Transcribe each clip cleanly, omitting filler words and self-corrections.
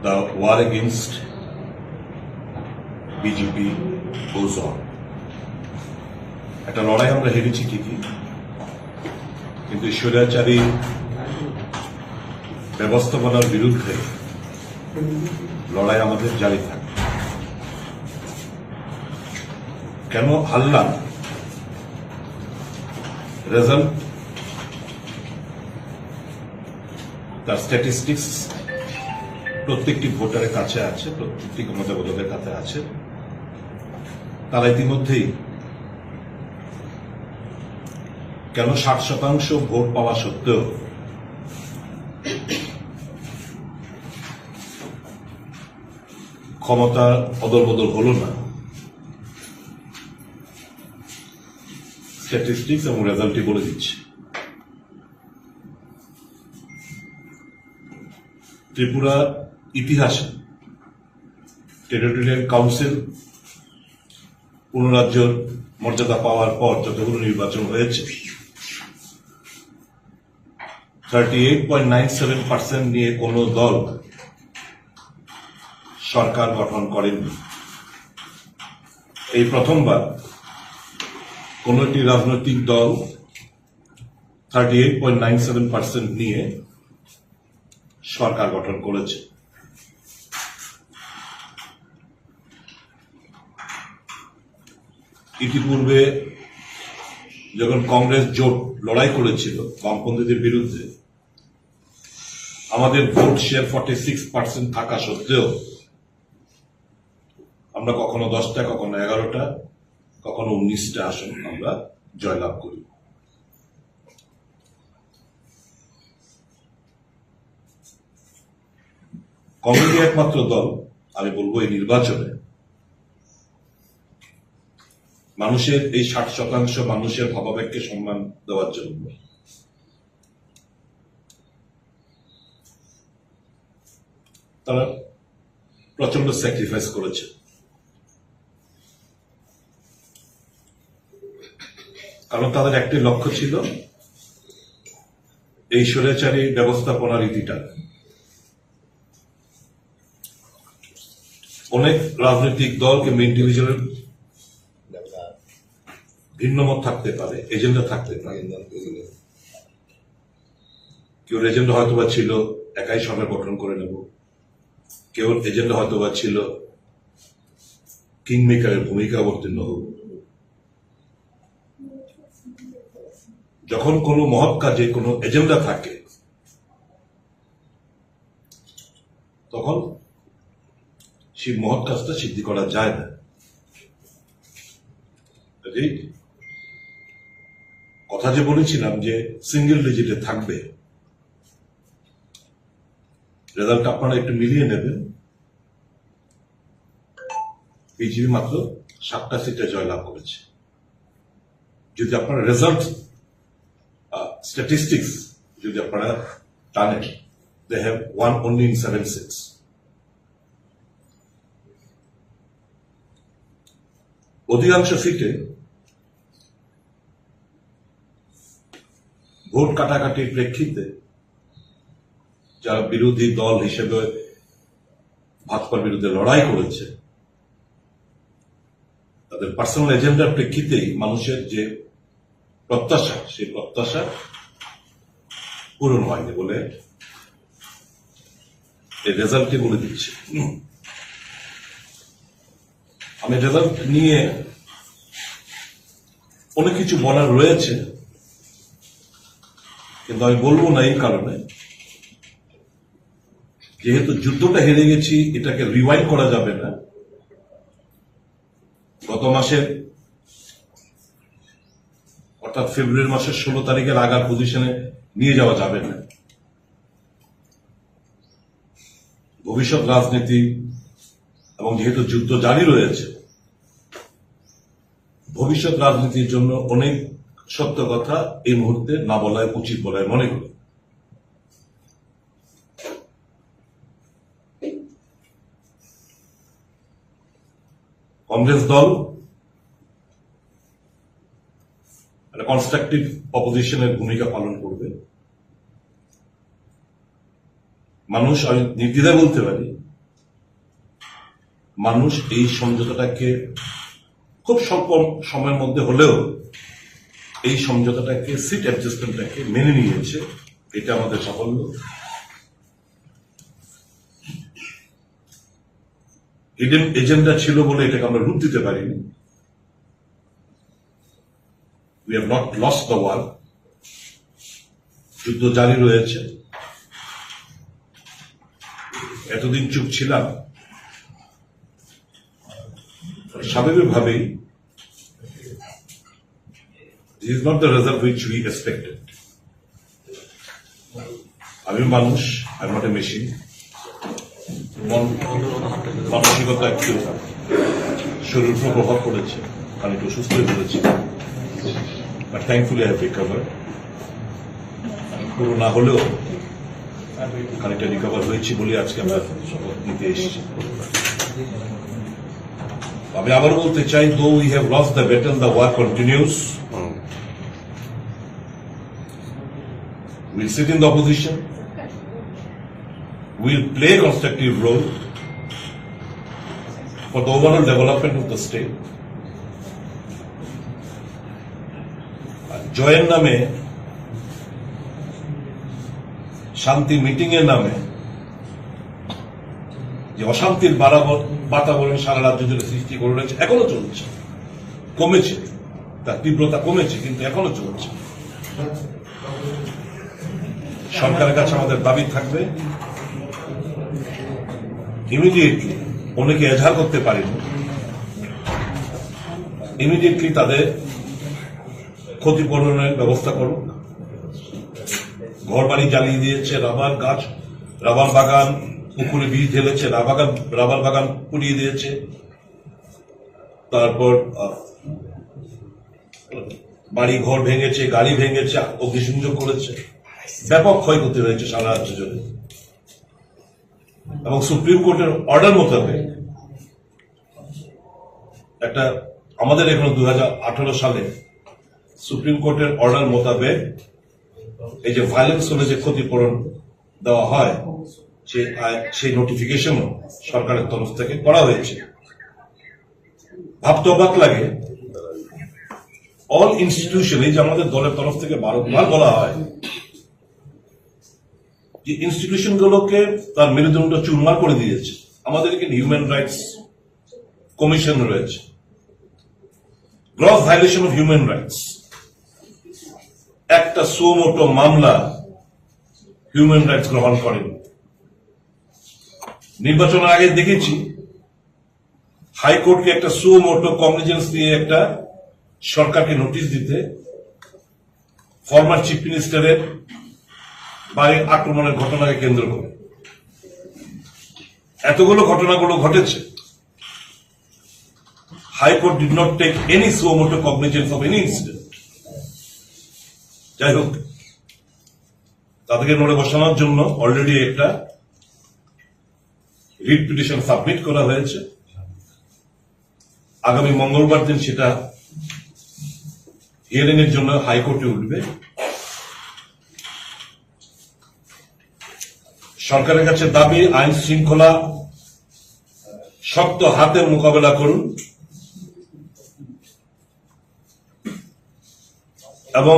the war against BJP goes on. একটা লড়াই আমরা হেরেছি ঠিকই, কিন্তু স্বৈরাচারী ব্যবস্থাপনার বিরুদ্ধে লড়াই আমাদের জারি থাকে। কেন হারলাম? রেজাল্ট, তার স্ট্যাটিস্টিক্স প্রত্যেকটি ভোটারের কাছে আছে, প্রত্যেকটি ক্ষমতাবোধকের কাছে আছে। তারা ইতিমধ্যেই কেন 60% ভোট পাওয়া সত্ত্বেও ক্ষমতা অদলবদল হল না, স্ট্যাটিস্টিক্স এবং রেজাল্টই বলে দিচ্ছে। ত্রিপুরা ইতিহাসে টেরিটোরিয়াল কাউন্সিল পুনরাজ্যের মর্যাদা পাওয়ার পর যতগুলো নির্বাচন হয়েছে 38.97% নিয়ে কোন দল সরকার গঠন করেননি। এই প্রথমবার কোন একটি রাজনৈতিক দল 38.97% নিয়ে সরকার গঠন করেছে। ইতিপূর্বে যখন কংগ্রেস জোট লড়াই করেছিল বামপন্থীদের বিরুদ্ধে, আমাদের ভোট শেয়ার 46% থাকা সত্ত্বেও আমরা কখনো 10টা, কখনো 11টা, কখনো 19টা আসন আমরা জয়লাভ করি। কংগ্রেস একমাত্র দল আমি বলবো এই নির্বাচনে মানুষের এই 60% মানুষের ভাবাবেগকে সম্মান দেওয়ার জন্য তারা প্রচন্ড স্যাক্রিফাইস করেছে। কারণ তাদের একটি লক্ষ্য ছিল এই স্বৈরাচারী ব্যবস্থাপনা রীতিটা। অনেক রাজনৈতিক দল কিংবা ইন্ডিভিজুয়াল ভিন্ন মত থাকতে পারে, এজেন্ডা থাকতে পারে। কেউ এজেন্ডা হয়তোবা ছিল একাই সরকার গঠন করে নেব, কেউ এজেন্ডা হয়তোবা ছিল কিং মেকারের ভূমিকা অবতীর্ণ হোক। যখন কোনো মহৎ কাজে কোনো এজেন্ডা থাকে তখন সেই মহৎ কাজটা সিদ্ধি করা যায় না। কথা যে বলেছিলাম যে সিঙ্গেল ডিজিটে থাকবে, রেজাল্ট আপনারা একটু মিলিয়ে নেবেন। বিজেপি মাত্র 7টা সিটে জয়লাভ করেছে। যদি আপনারা রেজাল্ট স্ট্যাটিস্টিক্স যদি আপনারা টানেন, they have one only in 7 seats। অধিকাংশ সিটে ভোট কাটাকাটির প্রেক্ষিতে যারা বিরোধী দল হিসেবে ভাজপার বিরুদ্ধে লড়াই করেছে, তাদের পার্সোনাল এজেন্ডার প্রেক্ষিতেই মানুষের যে প্রত্যাশা, সেই প্রত্যাশা পূরণ হয়নি বলে এই রেজাল্টটি বলে দিচ্ছে। আমি রেজাল্ট নিয়ে অনেক কিছু বলার রয়েছে, কিন্তু আমি বলবো না এই কারণে, যেহেতু যুদ্ধটা হেরে গেছি, এটাকে রিওয়াইন্ড করা যাবে না। গত মাসের অর্থাৎ ফেব্রুয়ারি মাসের 16 তারিখের আগার পজিশনে নিয়ে যাওয়া যাবে না। ভবিষ্যৎ রাজনীতি এবং যেহেতু যুদ্ধ জারি রয়েছে, ভবিষ্যৎ রাজনীতির জন্য অনেক সত্য কথা এই মুহূর্তে না বলাই উচিত বলে মনে করি। কংগ্রেস দল কনস্ট্রাকটিভ অপোজিশনের ভূমিকা পালন করবে। মানুষ, আমি নির্দ্বিধায় বলতে পারি, মানুষ এই সমঝোতাটাকে খুব স্বল্প সময়ের মধ্যে হলেও এই সমঝোতাটাকে, সিট অ্যাডজাস্টমেন্টটাকে মেনে নিয়েছে। এটা আমাদের সাফল্য। হিডেন এজেন্ডা ছিল বলে এটাকে আমরা রূপ দিতে পারিনি। We have not lost the war. যুদ্ধ জারি রয়েছে। এতদিন চুপ ছিলাম, স্বাভাবিকভাবেই this is not the result which we expected. আমি মানুষ, I am not a machine. মানসিকতা একটু শরীর উপর প্রভাব পড়েছে, আমি একটু অসুস্থ হয়ে পড়েছি, but thankfully I have recover. পুরো না হলেও খানিকটা রিকভার হয়েছি বলে আজকে আমরা শপথ নিতে এসেছি। আমি আবার বলতে চাই, though we have lost the battle, the war continues. We'll sit in the opposition. We'll play a constructive role for the overall development of the state. জয়ের নামে, শান্তি মিটিং এর নামে যে অশান্তির বাতাবরণ সারা রাজ্য জুড়ে সৃষ্টি করে রয়েছে, এখনো চলছে। কমেছে, তার তীব্রতা কমেছে, কিন্তু এখনো চলছে। সরকারের কাছে আমাদের দাবি থাকবে, ইমিডিয়েটলি, অনেকে এজাহার করতে পারেনি, ইমিডিয়েটলি তাদের ক্ষতিপূরণের ব্যবস্থা করুন। ঘর বাড়ি জ্বালিয়ে দিয়েছে, রাবার গাছ, রাবার বাগান, পুকুরে বীজ ঢেলেছে, রাবার বাগান পুড়িয়ে দিয়েছে, তারপর বাড়ি ঘর ভেঙেছে, গাড়ি ভেঙেছে, অগ্নিসংযোগ করেছে, ব্যাপক ক্ষয়ক্ষতি হয়েছে সারা রাজ্য জুড়ে। এবং সুপ্রিম কোর্টের অর্ডার মোতাবেক একটা, আমাদের এখানে 2018 সালে সুপ্রিম কোর্টের অর্ডার মোতাবেক এই যে ভায়োলেন্স হলে যে ক্ষতিপূরণ দেওয়া হয়, সেই নোটিফিকেশনও সরকারের তরফ থেকে করা হয়েছে। ভাবতে অবাক লাগে, অল ইনস্টিটিউশন, এই যে আমাদের দলের তরফ থেকে বারবার বলা হয় যে ইনস্টিটিউশন গুলোকে তার মেরুদণ্ড চুরমার করে দিয়েছে। আমাদের এখানে হিউম্যান রাইটস কমিশন রয়েছে, gross violation of human rights. একটা সুমোটো মামলা হিউম্যান রাইটস গ্রহণ করেন। নির্বাচনের আগে দেখেছি হাইকোর্টকে একটা সুমোটো কগনিজেন্স দিয়ে একটা সরকারকে নোটিশ দিতে, ফরমার চিফ মিনিস্টারের বাড়ির আক্রমণের ঘটনাকে কেন্দ্র করে। এতগুলো ঘটনাগুলো ঘটেছে, high court did not take any suo motu cognizance of any incident. যাই হোক, তাদেরকে নড়ে বসানোর জন্য অলরেডি একটা রিট পিটিশন সাবমিট করা হয়েছে। আগামী মঙ্গলবার দিন সেটা হিয়ারিং এর জন্য হাইকোর্টে উঠবে। সরকারের কাছে দাবি, আইন শৃঙ্খলা শক্ত হাতে মোকাবেলা করুন এবং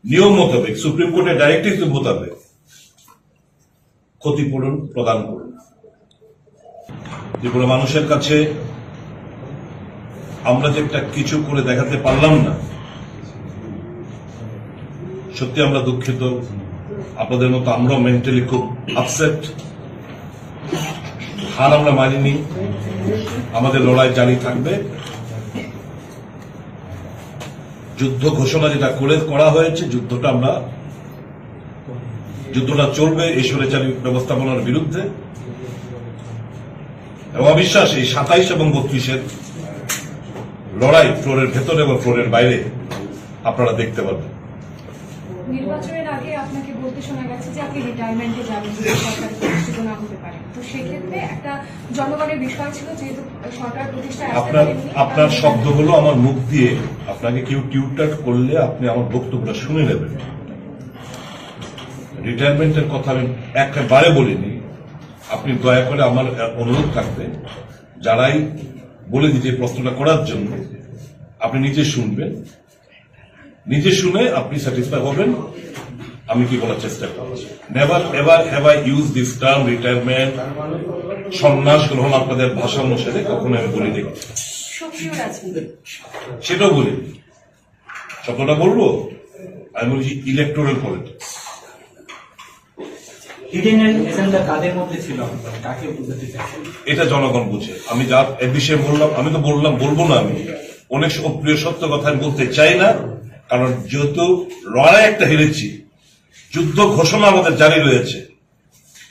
নিয়ম মোতাবেক, সুপ্রিম কোর্টের ডাইরেক্টিভ মোতাবেক ক্ষতিপূরণ প্রদান করুন। ত্রিপুরা মানুষের কাছে আমরা যে একটা কিছু করে দেখাতে পারলাম না, সত্যি আমরা দুঃখিত। আপনাদের মতো আমরাও মেন্টালি খুব আপসেট। হার আমরা মানিনি, আমাদের লড়াই জারি থাকবে। যুদ্ধ ঘোষণা যেটা করা হয়েছে, যুদ্ধটা চলবে এই স্বৈরাচারী ব্যবস্থাপনার বিরুদ্ধে। এবং অবিশ্বাস এই 27 এবং 32-এর লড়াই ফ্লোরের ভেতরে এবং ফ্লোরের বাইরে আপনারা দেখতে পাবেন। নির্বাচনের আগে আপনাকে বলতে শোনা গেছে যে আপনি রিটায়ারমেন্টে যাবেন যদি সরকার প্রতিষ্ঠিত না হতে পারে। তো সেক্ষেত্রে একটা জনগণের বিষয় ছিল, যেহেতু সরকার প্রতিষ্ঠায় আপনার শব্দগুলো আমার মুখ দিয়ে আপনাকে কেউ টিউটার করলে আপনি আমার বক্তব্যটা শুনে নেবেন। রিটায়ারমেন্টের কথা আমি একেবারে বলিনি। আপনি দয়া করে আমার অনুরোধ থাকবে, যারাই বলে দিতে প্রশ্নটা করার জন্য আপনি নিজে শুনবেন, নিজে শুনে আপনি স্যাটিসফাই হবেন আমি কি বলার চেষ্টা করছি। Never ever have I use this term retirement, সন্ন্যাস গ্রহণ আপনাদের ভাষা অনুসারে কখনো আমি বলি দেখি, সক্রিয় রাজনীতি সেটাও বলি। শব্দটা বলবো, আমি বলছি ইলেকটোরাল পলিটিক্স। হিডেন এজেন্ডা কাদের মধ্যে ছিল, কাকে বুঝাতে চাইছেন? এটা জনগণ বুঝে। আমি যা এ বিষয়ে বললাম, আমি তো বলবো না, আমি অনেক অপ্রিয় সত্য কথা আমি বলতে চাই না, কারণ যেহেতু লড়াই একটা হেরেছি, যুদ্ধ ঘোষণা আমাদের জারি রয়েছে,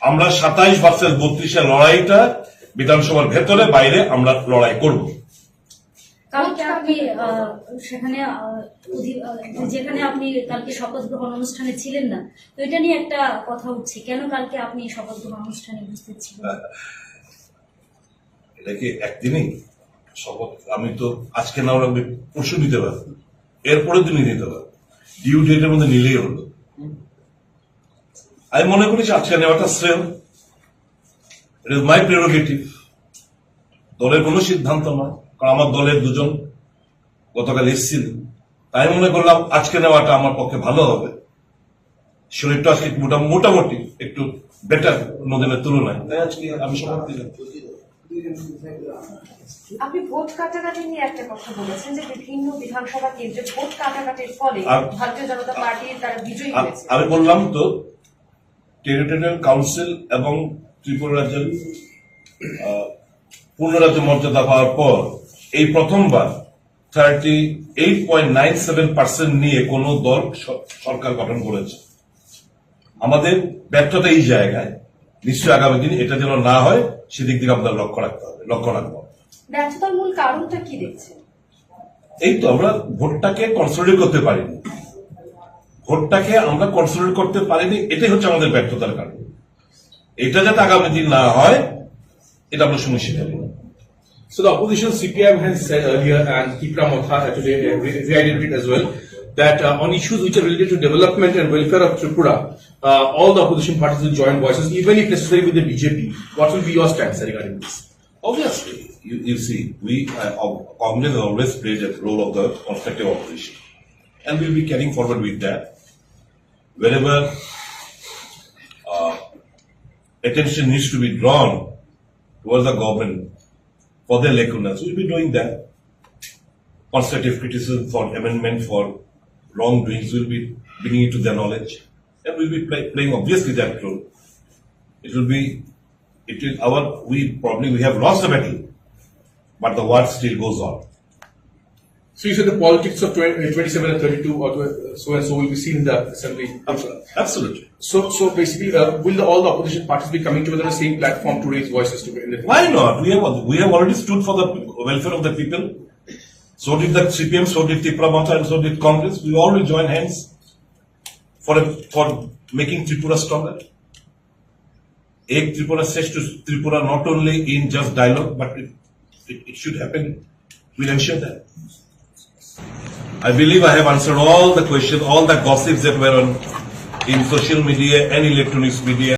আমরা 27 ভার্সেস 32 লড়াইটা বিধানসভার ভেতরে বাইরে আমরা লড়াই করব। কালকে আপনি সেখানে যেখানে আপনি কালকে শপথ গ্রহণ অনুষ্ঠানে ছিলেন না, তো এটা নিয়ে একটা কথা উঠছে, কেন কালকে আপনি শপথ গ্রহণ অনুষ্ঠানে উপস্থিত ছিলেন? এটা কি একদিনই শপথ? আমি তো আজকে না ওরা পরশু নিতে পারবো, এরপরের দিনই নিতে পারবো, ডিউ ডেটের মধ্যে নিলেই হলো। আমি মনে করি যে আজকে নেওয়াটা শ্রেয়, ইট ইজ মাই প্রেরোগেটিভ, দলের কোনো সিদ্ধান্ত নয়, কারণ আমার দলের দুজন গতকাল এসেছিল, তাই মনে করলাম আজকে নেওয়াটা আমার পক্ষে ভালো হবে। শরীরটা আজকে মোটামুটি একটু বেটার অন্যদিনের তুলনায়, তাই আজকে আমি শপথ দিলাম। আপনি ভোট কাটাকাটি নিয়ে একটা কথা বলেছেন যে বিভিন্ন বিধানসভা কেন্দ্রে ভোট কাটাকাটির ফলে ভারতীয় জনতা পার্টির তারা বিজয়ী হয়েছে। আমি বললাম তো, টেরিটোরিয়াল কাউন্সিল এবং ত্রিপুরা রাজ্যের পূর্ণ রাজ্য মর্যাদা পাওয়ার পর এই প্রথমবার 38.97% নিয়ে কোন দল সরকার গঠন করেছে। আমাদের ব্যর্থতা এই জায়গায়, নিশ্চয়ই আগামী দিন এটা যেন না হয় সেদিক দিকে আমাদের লক্ষ্য রাখবো। ব্যর্থতার মূল কারণটা কি দেখছেন? এই তো আমরা ভোটটাকে কনসলিডেট করতে পারিনি, এটাই হচ্ছে আমাদের ব্যর্থতার কারণ। এটা যাতে আগামী দিন না হয় এটা আমরা সুনিশ্চিত করব। So the opposition CPM has said earlier, and Kipra Motha today reiterated as well, that on issues which are related to development and welfare of Tripura, all the opposition parties will join voices, even if necessary with the BJP. What will be your stance regarding this? Obviously, you see, Congress has always played a role of the constructive opposition, and we'll be carrying forward with that. Wherever attention needs to be drawn towards the government for their lacunas, we'll be doing that. Constructive criticism for amendment for wrongdoings will be bringing it to their knowledge, and we'll be playing obviously that role. We have lost the battle, but the war still goes on. So you said the politics of 27 and 32 or so and so will be seen in the assembly. Absolutely. So basically, will all the opposition parties be coming together on the same platform to raise voices together? Why not? We have already stood for the welfare of the people. So did the CPM, so did Tripura Motha, and so did Congress. We all will join hands for making Tripura stronger. Ek Tripura says to Tripura not only in just dialogue, but it should happen. We'll ensure that. I believe I have answered all the questions, all the gossips that were in social media and electronic media.